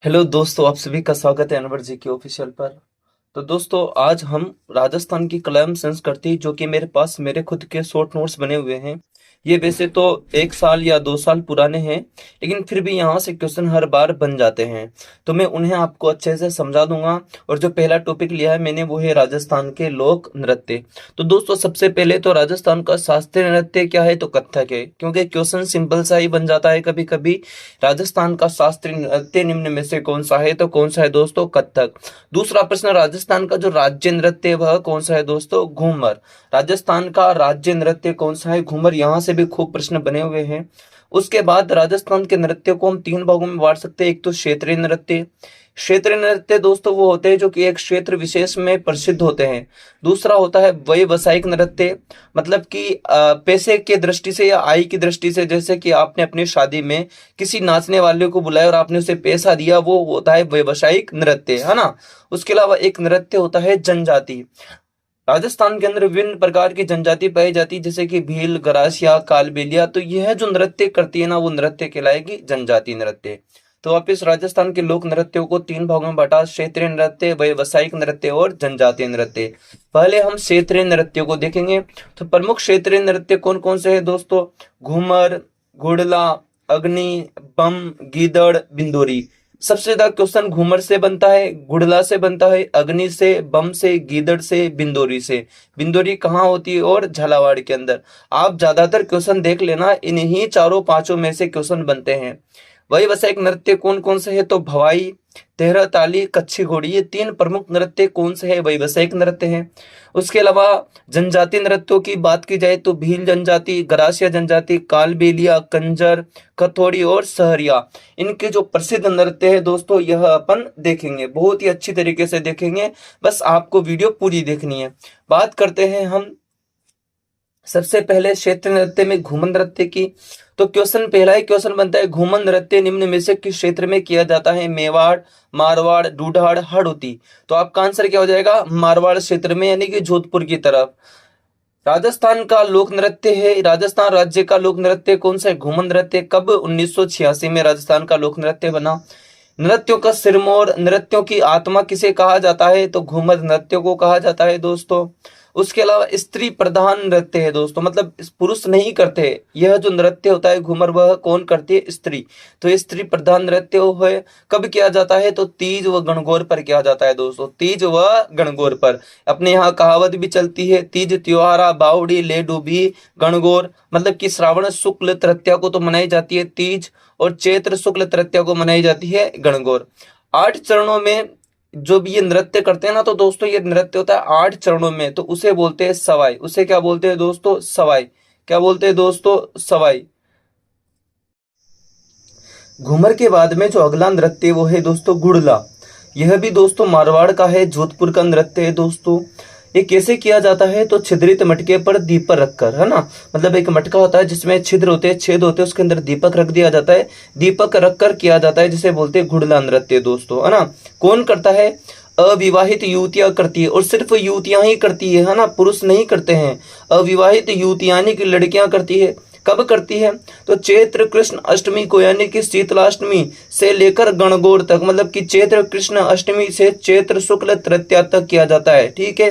Hello दोस्तों, आप सभी का स्वागत है अनवर जी के ऑफिशियल पर। तो दोस्तों, आज हम राजस्थान की कला एवं संस्कृति, जो कि मेरे पास मेरे खुद के शॉर्ट नोट्स बने हुए हैं। ये वैसे तो 1 साल या 2 साल पुराने हैं, लेकिन फिर भी यहाँ से क्वेश्चन हर बार बन जाते हैं। तो मैं उन्हें आपको अच्छे से समझा दूंगा। और जो पहला टॉपिक लिया है मैंने, वो है राजस्थान के लोक नृत्य। तो दोस्तों, सबसे पहले तो राजस्थान का शास्त्रीय नृत्य क्या है, तो कथक है। क्योंकि क्वेश्चन सिंपल सा ही बन जाता है कभी कभी। राजस्थान का शास्त्रीय नृत्य निम्न में से कौन सा है, तो कौन सा है दोस्तों, कथक। दूसरा प्रश्न, राजस्थान का जो राज्य नृत्य है वह कौन सा है दोस्तों, घूमर। राजस्थान का राज्य नृत्य कौन सा है, घूमर। यहाँ से भी खूब प्रश्न बने हुए हैं। उसके बाद राजस्थान के नृत्य को हम 3 भागों में बांट सकते हैं। एक तो क्षेत्रीय नृत्य। क्षेत्रीय नृत्य दोस्तों वो होते हैं जो कि एक क्षेत्र विशेष में प्रसिद्ध होते हैं। दूसरा होता है व्यवसायिक नृत्य, मतलब कि पैसे के दृष्टि से या आय की दृष्टि से, जैसे कि आपने अपनी शादी में किसी नाचने वाले को बुलाया और आपने उसे पैसा दिया, वो होता है व्यवसायिक नृत्य, है ना। उसके अलावा एक नृत्य होता है जनजाति। राजस्थान के अंदर विभिन्न प्रकार की जनजाति पाई जाती है, जैसे कि भील, गरासिया, कालबेलिया। तो यह जो नृत्य करती है ना, वो नृत्य कहलाएगी जनजाति नृत्य। तो आप इस राजस्थान के लोक नृत्यों को 3 भागों में बांटा, क्षेत्रीय नृत्य, व्यवसायिक नृत्य और जनजातीय नृत्य। पहले हम क्षेत्रीय नृत्य को देखेंगे। तो प्रमुख क्षेत्रीय नृत्य कौन कौन से है दोस्तों, घूमर, घुड़ला, अग्नि, बम, गीदड़, बिंदोरी। सबसे ज्यादा क्वेश्चन घूमर से बनता है, गुड़ला से बनता है, अग्नि से, बम से, गीदड़ से, बिंदोरी से। बिंदोरी कहाँ होती है, और झालावाड़ के अंदर। आप ज्यादातर क्वेश्चन देख लेना, इन्हीं चारों पांचों में से क्वेश्चन बनते हैं। वही व्यवसायिक नृत्य कौन कौन से है, तो भवाई, तेहरा ताली, कच्छी घोड़ी। ये 3 प्रमुख नृत्य कौन से है, वही व्यवसायिक नृत्य हैं। उसके अलावा जनजाति नृत्यों की बात की जाए तो भील जनजाति, गरासिया जनजाति, कालबेलिया, कंजर, कथोड़ी और सहरिया। इनके जो प्रसिद्ध नृत्य है दोस्तों, यह अपन देखेंगे, बहुत ही अच्छी तरीके से देखेंगे। बस आपको वीडियो पूरी देखनी है। बात करते हैं हम सबसे पहले क्षेत्र नृत्य में घूमर नृत्य की। तो क्वेश्चन पहला ही क्वेश्चन बनता है, घूमर नृत्य निम्न में से किस क्षेत्र में किया जाता है, मेवाड़, मारवाड़, ढूंढाड़, हड़ौती। तो आपका आंसर क्या हो जाएगा, मारवाड़ क्षेत्र में, यानी कि जोधपुर की तरफ। राजस्थान का लोक नृत्य है, राजस्थान राज्य का लोक नृत्य कौन सा है, घूमर नृत्य। कब, 1986 में राजस्थान का लोक नृत्य बना। नृत्यों का सिरमौर, नृत्यों की आत्मा किसे कहा जाता है, तो घूमर नृत्य को कहा जाता है दोस्तों। उसके अलावा स्त्री प्रधान नृत्य है दोस्तों, मतलब पुरुष नहीं करते। यह जो नृत्य होता है घूमर, वह कौन करती है, स्त्री। तो ये स्त्री प्रधान नृत्य है। कब किया जाता है, तो तीज व गणगौर पर किया जाता है दोस्तों, तीज व गणगौर पर। अपने यहाँ कहावत भी चलती है, तीज त्योहारा बावड़ी ले डूबी गणगौर। मतलब कि श्रावण शुक्ल तृतीया को तो मनाई जाती है तीज, और चैत्र शुक्ल तृतीया को मनाई जाती है गणगौर। 8 चरणों में जो भी ये नृत्य करते हैं ना, तो दोस्तों ये नृत्य होता है 8 चरणों में। तो उसे बोलते हैं सवाई। उसे क्या बोलते हैं दोस्तों, सवाई। क्या बोलते हैं दोस्तों, सवाई। घूमर के बाद में जो अगला नृत्य वो है दोस्तों गुड़ला। यह भी दोस्तों मारवाड़ का है, जोधपुर का नृत्य है दोस्तों। ये कैसे किया जाता है, तो छिद्रित मटके पर दीपक रखकर, है ना। मतलब एक मटका होता है जिसमें छिद्र होते हैं, छेद होते हैं, उसके अंदर दीपक रख दिया जाता है। दीपक रखकर किया जाता है, जिसे बोलते हैं गुड़ला नृत्य दोस्तों, है ना। कौन करता है, अविवाहित युवतियां करती है, और सिर्फ युवतियां ही करती है ना, पुरुष नहीं करते हैं। अविवाहित युवतियां यानी कि लड़कियां करती है। कब करती है, तो चैत्र कृष्ण अष्टमी को, यानी कि शीतलाष्टमी से लेकर गणगौर तक। मतलब कि चैत्र कृष्ण अष्टमी से चैत्र शुक्ल तृतीया तक किया जाता है, ठीक है।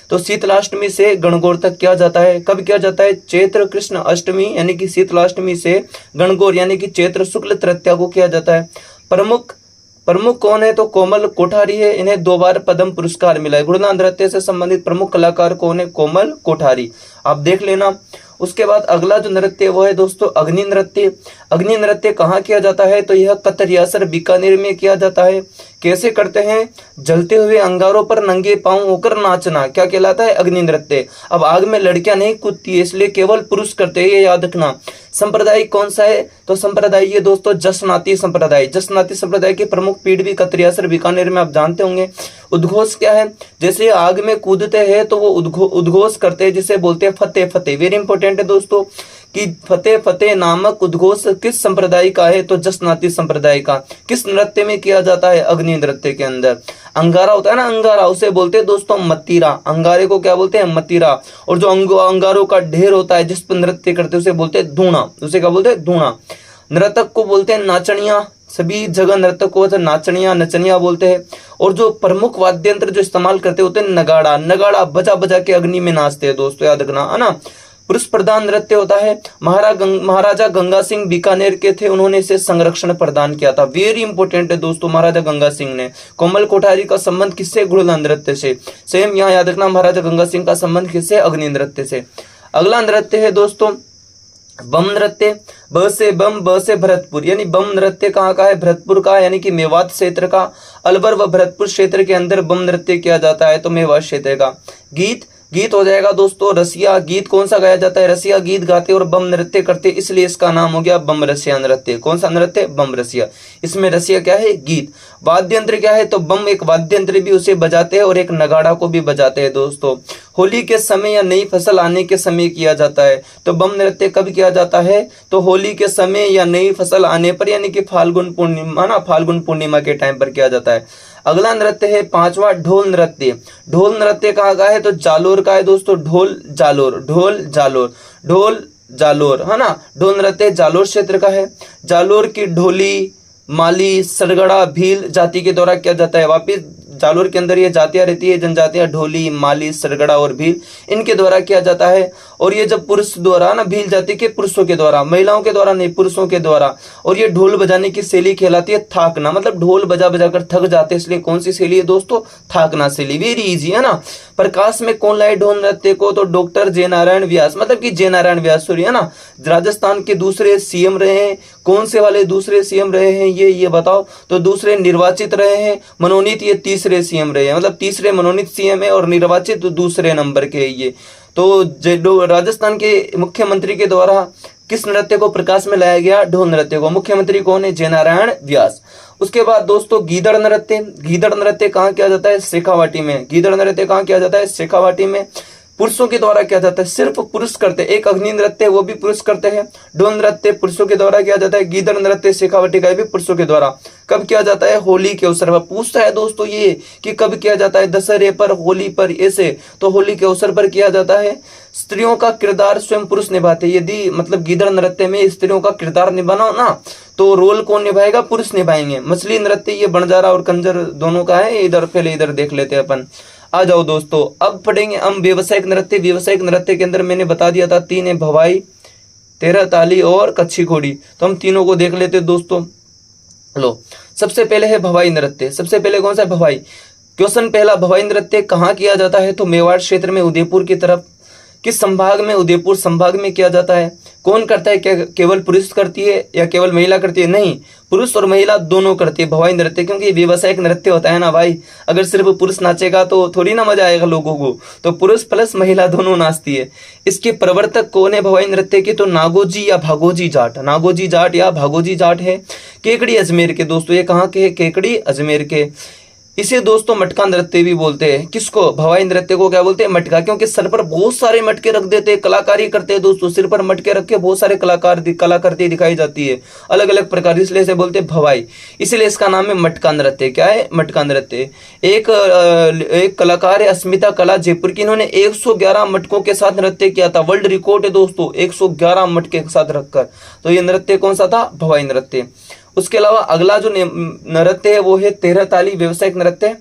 तो शीतलाष्टमी से गणगौर तक किया जाता है। कब किया जाता है, चैत्र कृष्ण अष्टमी यानी कि शीतलाष्टमी से गणगौर यानी कि चैत्र शुक्ल तृतीया को किया जाता है। प्रमुख प्रमुख कौन है, तो कोमल कोठारी है। इन्हें 2 बार पद्म पुरस्कार मिला है। गुड़ला नृत्य से संबंधित प्रमुख कलाकार कौन है, कोमल कोठारी। आप देख लेना। उसके बाद अगला जो नृत्य वो है दोस्तों अग्नि नृत्य। अग्नि नृत्य कहाँ किया जाता है, तो यह कतरियासर बीकानेर में किया जाता है। कैसे करते हैं, जलते हुए अंगारों पर नंगे पांव होकर नाचना, क्या कहलाता है, अग्नि नृत्य। अब आग में लड़कियां नहीं कूदती है, इसलिए केवल पुरुष करते हैं, ये याद रखना। संप्रदाय कौन सा है, तो संप्रदाय ये दोस्तों जसनाती संप्रदाय। जसनाती संप्रदाय की प्रमुख पीठ भी कतरियासर बीकानेर में, आप जानते होंगे। उद्घोष क्या है, जैसे आग में कूदते हैं तो वो उद्घोष करते हैं, जिसे बोलते हैं फतेह। फतेह वेरी इंपॉर्टेंट है दोस्तों, कि फतेह फतेह नामक उद्घोष किस संप्रदाय का है, तो जसनाती संप्रदाय का। किस नृत्य में किया जाता है, अग्नि नृत्य के अंदर। अंगारा होता है ना, अंगारा, उसे बोलते हैं दोस्तों मतीरा। अंगारे को क्या बोलते हैं, मतीरा। और जो अंगारों का ढेर होता है जिस पर नृत्य करते हैं, उसे बोलते हैं धूणा। उसे क्या बोलते हैं, धूणा। नर्तक को बोलते हैं नाचनिया। सभी जगह नृत्य को नाचनिया नचनिया बोलते हैं। और जो प्रमुख वाद्य यंत्र जो इस्तेमाल करते होते हैं नगाड़ा, नगाड़ा बजा बजा के अग्नि में नाचते हैं दोस्तों, याद रखना है ना। पुरुष प्रधान नृत्य होता है। महाराजा गंगा सिंह बीकानेर के थे, उन्होंने इसे संरक्षण प्रदान किया था। वेरी इंपॉर्टेंट है दोस्तों, महाराजा गंगा सिंह ने। कोमल कोठारी का संबंध किससे? घुड़ला नृत्य से। सेम यहाँ याद रखना, महाराजा गंगा सिंह का संबंध किससे? अग्नि नृत्य से। अगला नृत्य है दोस्तों बम नृत्य। ब से बम, ब से भरतपुर, यानी बम नृत्य कहाँ का है? भरतपुर का, यानी कि मेवात क्षेत्र का। अलवर व भरतपुर क्षेत्र के अंदर बम नृत्य किया जाता है, तो मेवात क्षेत्र का। गीत, गीत हो जाएगा दोस्तों रसिया। गीत कौन सा गाया जाता है? रसिया गीत गाते और बम नृत्य करते, इसलिए इसका नाम हो गया बम रसिया नृत्य। कौन सा नृत्य? बम रसिया। इसमें रसिया क्या है? गीत। वाद्य यंत्र क्या है? तो बम एक वाद्य यंत्र भी, उसे बजाते हैं और एक नगाड़ा को भी बजाते हैं दोस्तों। होली के समय या नई फसल आने के समय किया जाता है, तो बम नृत्य कब किया जाता है? तो होली के समय या नई फसल आने पर, यानी कि फाल्गुन पूर्णिमा ना, फाल्गुन पूर्णिमा के टाइम पर किया जाता है। अगला नृत्य है पांचवा ढोल नृत्य। ढोल नृत्य कहाँ का है? तो जालोर का है दोस्तों। ढोल जालोर, ढोल जालोर, ढोल जालोर, है ना। ढोल नृत्य जालोर क्षेत्र का है। जालोर की ढोली, माली, सरगड़ा, भील जाति के द्वारा किया जाता है। वापिस जालोर के अंदर ये जातियां रहती है, जनजातियां ढोली, माली, सरगड़ा और भील, इनके द्वारा किया जाता है। और ये जब पुरुष द्वारा ना, भील जाति के पुरुषों के द्वारा, महिलाओं के द्वारा नहीं, पुरुषों के द्वारा। और ये ढोल बजाने की शैली कहलाती है थाकना, मतलब ढोल बजा बजा कर थक जाते हैं, इसलिए कौन सी शैली है दोस्तों? थाकना शैली। वेरी इजी है ना। प्रकाश में कौन लाए ढोल नृत्य को? तो डॉक्टर जयनारायण व्यास, मतलब कि जयनारायण व्यास, सॉरी, है ना। राजस्थान के दूसरे सीएम रहे हैं। कौन से वाले दूसरे सीएम रहे हैं ये बताओ? तो दूसरे निर्वाचित रहे हैं। मनोनीत ये तीसरे सीएम रहे हैं, मतलब तीसरे मनोनीत सीएम है और निर्वाचित दूसरे नंबर के ये। तो राजस्थान के मुख्यमंत्री के द्वारा किस नृत्य को प्रकाश में लाया गया? ढोल नृत्य को। मुख्यमंत्री कौन है? जयनारायण व्यास। उसके बाद दोस्तों गीदड़ नृत्य। गीदड़ नृत्य कहाँ किया जाता है? शेखावाटी में। गीदड़ नृत्य कहाँ किया जाता है? शेखावाटी में। पुरुषों के द्वारा किया जाता है, सिर्फ पुरुष करते हैं। एक अग्नि नृत्य वो भी पुरुष करते हैं। ढोल नृत्य पुरुषों के द्वारा किया जाता है। गीदड़ नृत्य शेखावाटी का भी पुरुषों के द्वारा। कब किया जाता है? होली के अवसर पर। पूछता है दोस्तों ये कि कब किया जाता है? दशहरे पर, होली पर, ऐसे। तो होली के अवसर पर किया जाता है। स्त्रियों का किरदार स्वयं पुरुष निभाते। यदि मतलब गीदड़ नृत्य में स्त्रियों का किरदार निभाना हो ना, तो रोल कौन निभाएगा? पुरुष निभाएंगे। मछली नृत्य ये बंजारा और कंजर दोनों का है। इधर पहले इधर देख लेते हैं अपन। आ जाओ दोस्तों, अब पढ़ेंगे हम व्यवसायिक नृत्य। व्यवसायिक नृत्य के अंदर मैंने बता दिया था 3 है, भवाई, 13 ताली और कच्छी घोड़ी। तो हम तीनों को देख लेते दोस्तों। लो, सबसे पहले है भवाई नृत्य। सबसे पहले कौन सा? भवाई। क्वेश्चन पहला, भवाई नृत्य कहाँ किया जाता है? तो मेवाड़ क्षेत्र में, उदयपुर की तरफ। किस संभाग में? उदयपुर संभाग में किया जाता है। कौन करता है? क्या केवल पुरुष करती है या केवल महिला करती है? नहीं, पुरुष और महिला दोनों करती है भवाई नृत्य, क्योंकि व्यवसायिक नृत्य होता है ना भाई। अगर सिर्फ पुरुष नाचेगा तो थोड़ी ना मजा आएगा लोगों को, तो पुरुष प्लस महिला दोनों नाचती है। इसके प्रवर्तक कौन है भवाई नृत्य के? तो नागोजी या भागोजी जाट। नागोजी जाट या भागोजी जाट है। केकड़ी अजमेर के दोस्तों। ये कहाँ के है? केकड़ी अजमेर के। इसे दोस्तों मटका नृत्य भी बोलते हैं। किसको? भवाई नृत्य को क्या बोलते हैं? मटका, क्योंकि सर पर बहुत सारे मटके रख देते हैं, कलाकारी करते हैं दोस्तों। सिर पर मटके रख के बहुत सारे कलाकृति दिखाई जाती है अलग अलग प्रकार, इसलिए इसे बोलते हैं भवाई। इसलिए इसका नाम है मटका नृत्य। क्या है? मटका नृत्य। एक कलाकार है अस्मिता कला जयपुर की, इन्होंने 111 मटकों के साथ नृत्य किया था। वर्ल्ड रिकॉर्ड है दोस्तों 111 मटके के साथ रखकर। तो ये नृत्य कौन सा था? भवाई नृत्य। उसके अलावा अगला जो नृत्य है वो है 13 ताली व्यवसायिक नृत्य।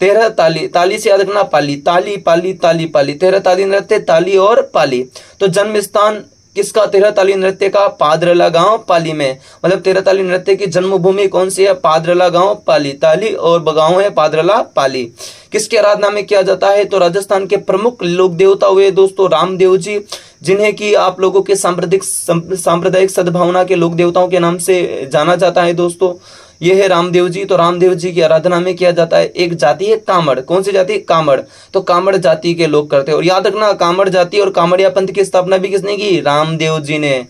13 ताली, ताली से याद रखना पाली, ताली पाली ताली पाली। 13 ताली नृत्य, ताली और पाली। तो जन्म स्थान किसका? 13 ताली नृत्य का पादरला गांव पाली में। मतलब 13 ताली नृत्य की जन्मभूमि कौन सी है? पादरला गांव पाली। ताली और गांव है पादरला पाली। किसके आराधना में किया जाता है? तो राजस्थान के प्रमुख लोक देवता हुए दोस्तों रामदेव जी, जिन्हें कि आप लोगों के सांप्रदायिक सद्भावना के लोक देवताओं के नाम से जाना जाता है दोस्तों। ये है रामदेव जी। तो रामदेव जी की आराधना में किया जाता है। एक जाति है कामड़। कौन सी जाति? कामड़। तो कामड़ जाति के लोग करते हैं। और याद रखना, कामड़ जाति और कामड़िया पंथ की स्थापना भी किसने की? रामदेव जी ने।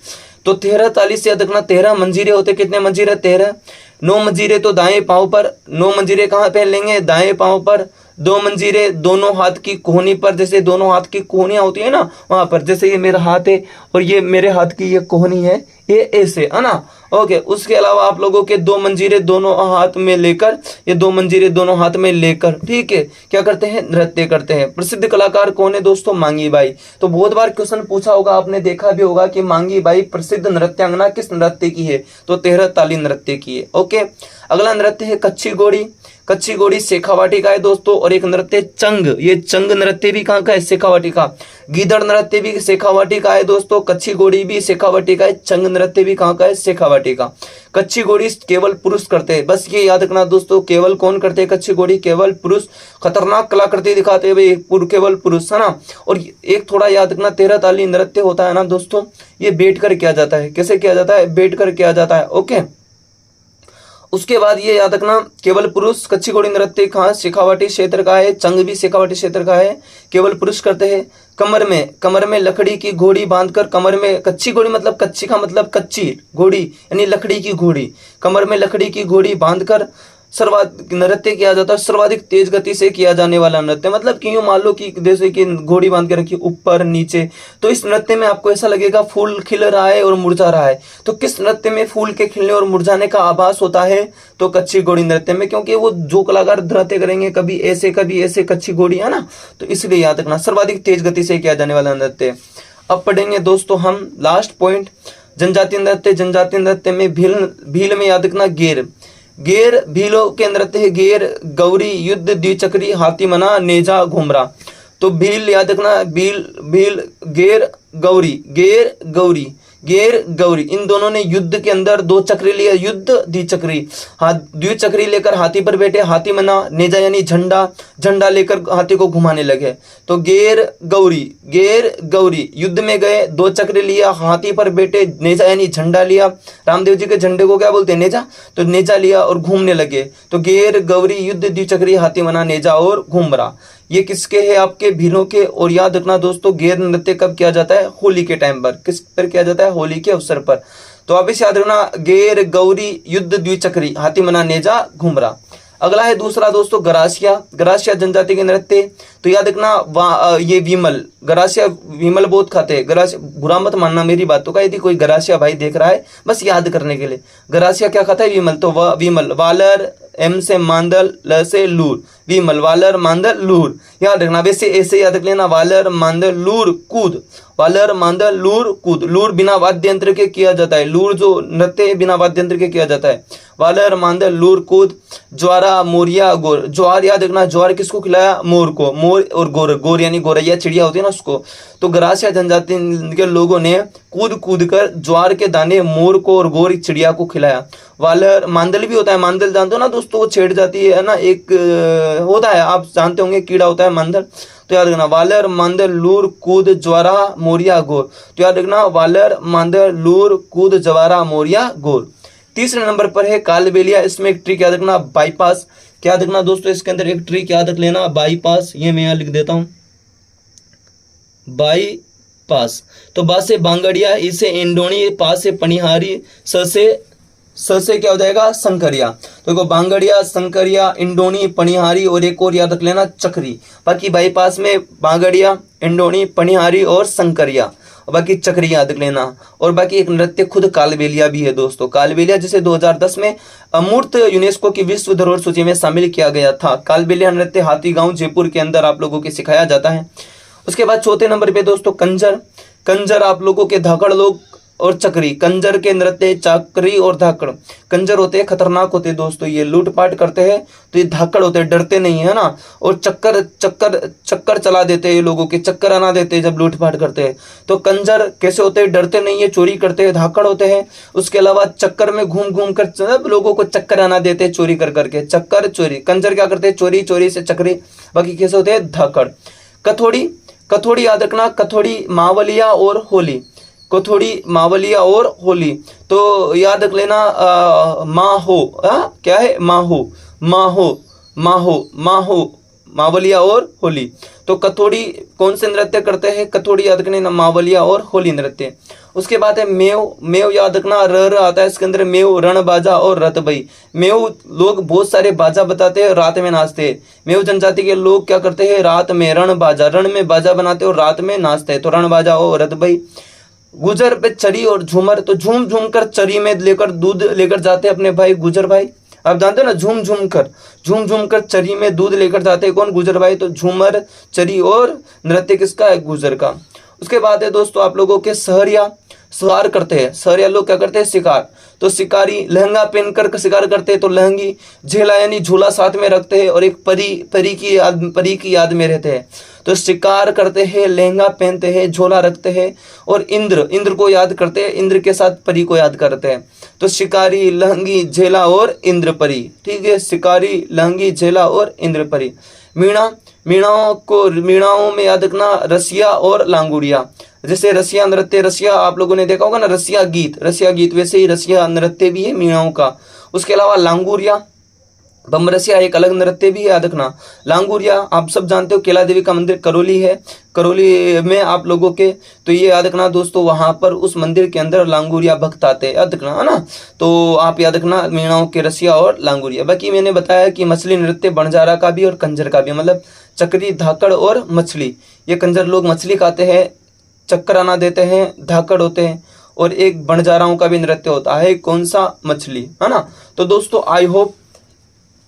तो 13 ताली से याद रखना 13 मंजीरे होते। कितने मंजीरे? 13। 9 मंजीरे तो दाएं पांव पर। 9 मंजीरे कहाँ पहन लेंगे? दाएं पांव पर। 2 मंजीरे दोनों हाथ की कोहनी पर, जैसे दोनों हाथ की कोहनियां होती है ना वहां पर। जैसे ये मेरा हाथ है और ये मेरे हाथ की ये कोहनी है, ये ऐसे है ना। ओके, उसके अलावा आप लोगों के दो मंजीरे दोनों हाथ में लेकर, ये दो मंजीरे दोनों हाथ में लेकर, ठीक है, क्या करते हैं, नृत्य करते हैं। प्रसिद्ध कलाकार कौन है दोस्तों, मांगी बाई। तो बहुत बार क्वेश्चन पूछा होगा, आपने देखा भी होगा कि मांगी बाई प्रसिद्ध नृत्यांगना किस नृत्य की है, तो तेहर ताली नृत्य की है। ओके, अगला नृत्य है कच्ची घोड़ी। कच्ची घोड़ी शेखावाटी का है दोस्तों। और एक नृत्य चंग, ये चंग नृत्य भी कहाँ का है, शेखावाटी का। गीदड़ नृत्य भी शेखावाटी का है दोस्तों। कच्ची घोड़ी भी शेखावाटी का है। चंग नृत्य भी कहाँ का है, शेखावाटी का। कच्ची घोड़ी केवल पुरुष करते हैं, बस ये याद रखना दोस्तों, केवल कौन करते हैं, कच्ची घोड़ी केवल पुरुष। खतरनाक कलाकृति दिखाते हुए केवल पुरुष, है ना। और एक थोड़ा याद रखना, तेरह ताली नृत्य होता है ना दोस्तों, ये बैठ कर किया जाता है। कैसे किया जाता है, बैठ कर किया जाता है। ओके, उसके बाद ये याद रखना, केवल पुरुष कच्ची घोड़ी नृत्य कहाँ, शेखावाटी क्षेत्र का है। चंग भी शेखावाटी क्षेत्र का है, केवल पुरुष करते हैं। कमर में लकड़ी की घोड़ी बांधकर, कमर में कच्ची घोड़ी मतलब कच्ची का मतलब कच्ची घोड़ी यानी लकड़ी की घोड़ी, कमर में लकड़ी की घोड़ी बांधकर सर्वाधिक नृत्य किया जाता है। सर्वाधिक तेज गति से किया जाने वाला नृत्य, मतलब कि यूं मान लो कि जैसे कि घोड़ी बांध के रखी ऊपर नीचे, तो इस नृत्य में आपको ऐसा लगेगा फूल खिल रहा है और मुरझा रहा है। तो किस नृत्य में फूल के खिलने और मुरझाने का आभास होता है, तो कच्ची घोड़ी नृत्य में, क्योंकि वो जो कलाकार नृत्य करेंगे कभी ऐसे कच्ची घोड़ी, है ना। तो इसलिए याद रखना, सर्वाधिक तेज गति से किया जाने वाला नृत्य। अब पढ़ेंगे दोस्तों हम लास्ट पॉइंट, जनजातीय नृत्य। जनजातीय नृत्य में भील में याद रखना गेर भीलों के नृत्य है गेर, गौरी, युद्ध, द्विचक्री, हाथी मना, नेजा, घुमरा। तो भील याद रखना, भील गेर गौरी, इन दोनों ने युद्ध के अंदर दो चक्री लिए, युद्ध द्विचक्री। द्विचक्री लेकर हाथी पर बैठे, हाथी मना, नेजा यानी झंडा लेकर हाथी को घुमाने लगे। तो गेर गौरी युद्ध में गए, दो चक्री लिया, हाथी पर बैठे, नेजा यानी झंडा लिया। रामदेव जी के झंडे को क्या बोलते हैं, नेजा। तो नेजा लिया और घूमने लगे। तो गेर गौरी, युद्ध, द्विचक्री, हाथी मना, नेजा और घुमरा, ये किसके हैं, आपके भीलों के। और याद रखना दोस्तों, गेर नृत्य कब किया जाता है, होली के टाइम पर। किस पर किया जाता है, होली के अवसर पर। तो अब इसे याद रखना, गेर गौरी, युद्ध, द्विचक्री, हाथी मना, नेजा, घुमरा। अगला है दूसरा दोस्तों गरासिया जनजाति के नृत्य। तो याद रखना, ये गरासिया विमल बहुत खाते हैं। गरासिया, बुरा मत मानना मेरी बातों का, यदि कोई गरासिया भाई देख रहा है, बस याद करने के लिए। गरासिया क्या खाता है, विमल। तो विमल, वालर, एम से मांदल, ल से लूर, विमल, वालर, मांदल, लूर, याद रखना। वैसे ऐसे याद रख लेना, वालर, मांदल, लूर, कूद, वालर, मांदल, लूर, कूद। लूर बिना वाद्य यंत्र के किया जाता है, लूर जो नृत्य है बिना वाद्य यंत्र के किया जाता है। वालर, मांदल, लूर, कूद। ज्वारा, मोरिया, गोर। ज्वार याद रखना, ज्वार किसको खिलाया, मोर को। मोर और गोर यानी गोरैया चिड़िया होती है ना, उसको। तो गरासिया जनजाति के लोगों ने कूद कर ज्वार के दाने मोर को और गोर चिड़िया को खिलाया। वालर, मांदल भी होता है, मांदल जानते हो ना दोस्तों, वो छेड़ जाती है ना, एक होता है, आप जानते होंगे, कीड़ा होता है मांदल। तो याद रखना, वालर, मांदल, लूर, कूद, ज्वारा, मोरिया, गोर। तो याद रखना, वालर, मांदल, लूर, कूद, ज्वारा, मोरिया, गोर। तीसरे नंबर पर है कालबेलिया। इसमें एक ट्रिक याद रखना, बाईपास। क्या याद रखना दोस्तों, इसके अंदर एक ट्रिक याद रख लेना, बाईपास। ये मैं यहाँ लिख देता हूं, बाईपास। तो बा से बांगड़िया, इसे इंडोनी, पा से पनिहारी, स से क्या हो जाएगा, संकरिया। तो देखो, बांगड़िया, संकरिया, इंडोनी, पनिहारी और एक और याद रख लेना, चक्री। बाकी बाईपास में बांगड़िया, इंडोनी, पनिहारी और संकरिया, और बाकी चक्री याद रख लेना। और बाकी एक नृत्य खुद कालबेलिया भी है दोस्तों। कालबेलिया जिसे 2010 में अमूर्त यूनेस्को की विश्व धरोहर सूची में शामिल किया गया था। कालबेलिया नृत्य हाथीगांव, जयपुर के अंदर आप लोगों को सिखाया जाता है। उसके बाद चौथे नंबर पे दोस्तों कंजर आप लोगों के धाकड़ लोग और चक्री। कंजर के नृत्य चक्री और धाकड़। कंजर होते हैं खतरनाक होते हैं दोस्तों, ये लूटपाट करते हैं। तो ये धाकड़ होते हैं, डरते नहीं है ना। और चक्कर चला देते हैं, ये लोगों के चक्कर आना देते हैं जब लूटपाट करते हैं। तो कंजर कैसे होते हैं, डरते नहीं है, चोरी करते हैं, धाकड़ होते हैं। उसके अलावा चक्कर में घूम कर सब लोगों को चक्कर आना देते हैं, चोरी कर करके। चक्कर, चोरी। कंजर क्या करते हैं, चोरी, चोरी से चक्री। बाकी कैसे होते हैं, धाकड़। कथोड़ी याद रखना, कथोड़ी, मावलिया और होली। कथोड़ी, मावलिया और होली। तो याद रख लेना, माहो, क्या है, माहो, मावलिया और होली। तो कथोड़ी कौन से नृत्य करते हैं, कथोड़ी याद रखना, मावलिया और होली नृत्य। उसके बाद है मेव याद रखना, र आता है इसके अंदर, मेव, रण बाजा और रतबई। मेव लोग बहुत सारे बाजा बताते हैं, रात में नाचते हैं। मेव जनजाति के लोग क्या करते हैं, रात में रण में बाजा बनाते हैं और रात में नाचते हैं। तो रण बाजा और रतबई। गुजर पे चरी और झूमर, तो झूम झूम कर चरी में लेकर दूध लेकर जाते अपने भाई गुजर भाई। आप जानते हो ना, झूम झूम कर चरी में दूध लेकर जाते कौन, गुजर भाई। तो झूमर, चरी और नृत्य किसका है, गुजर का। उसके बाद है दोस्तों आप लोगों के सहरिया, शिकार करते हैं। सहरिया लोग क्या करते हैं, शिकार। तो शिकारी लहंगा पहनकर शिकार करते हैं, तो लहंगी, झेला यानी झूला साथ में रखते हैं और एक परी की याद में रहते हैं। तो शिकार करते हैं, लहंगा पहनते हैं, झोला रखते हैं और इंद्र को याद करते हैं, इंद्र के साथ परी को याद करते हैं। तो शिकारी, लहंगी, झेला और इंद्र परी, ठीक है। शिकारी, लहंगी, झेला और इंद्र परी। मीणाओं में याद रखना रसिया और लांगुड़िया। जैसे रसिया नृत्य, रसिया आप लोगों ने देखा होगा ना, रसिया गीत, वैसे ही रसिया नृत्य भी है मीणाओं का। उसके अलावा लांगुरिया, बमरसिया एक अलग नृत्य भी है, याद रखना। लांगुरिया आप सब जानते हो, केला देवी का मंदिर करौली है, करौली में आप लोगों के, तो ये याद रखना दोस्तों, वहां पर उस मंदिर के अंदर लांगुरिया भक्त आते हैं, याद रखना, है ना। तो आप याद रखना मीणाओं के रसिया और लांगुरिया। बाकी मैंने बताया कि मछली नृत्य बंजारा का भी और कंजर का भी, मतलब चक्री, धाकड़ और मछली। ये कंजर लोग मछली खाते हैं, चक्कर आना देते हैं, धाकड़ होते हैं, और एक बंजाराओं का भी नृत्य होता है, कौन सा, मछली, है ना। तो दोस्तों आई होप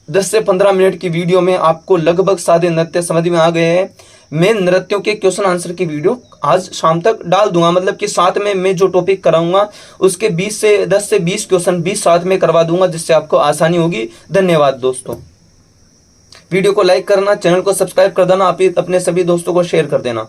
10 से 15 मिनट की वीडियो में आपको लगभग सारे नृत्य समझ में आ गए हैं। मैं नृत्यों के क्वेश्चन आंसर की वीडियो आज शाम तक डाल दूंगा, मतलब कि साथ में मैं जो टॉपिक कराऊंगा उसके 10 से 20 क्वेश्चन 20 साथ में करवा दूंगा, जिससे आपको आसानी होगी। धन्यवाद दोस्तों। वीडियो को लाइक करना, चैनल को सब्सक्राइब कर देना, आप अपने सभी दोस्तों को शेयर कर देना।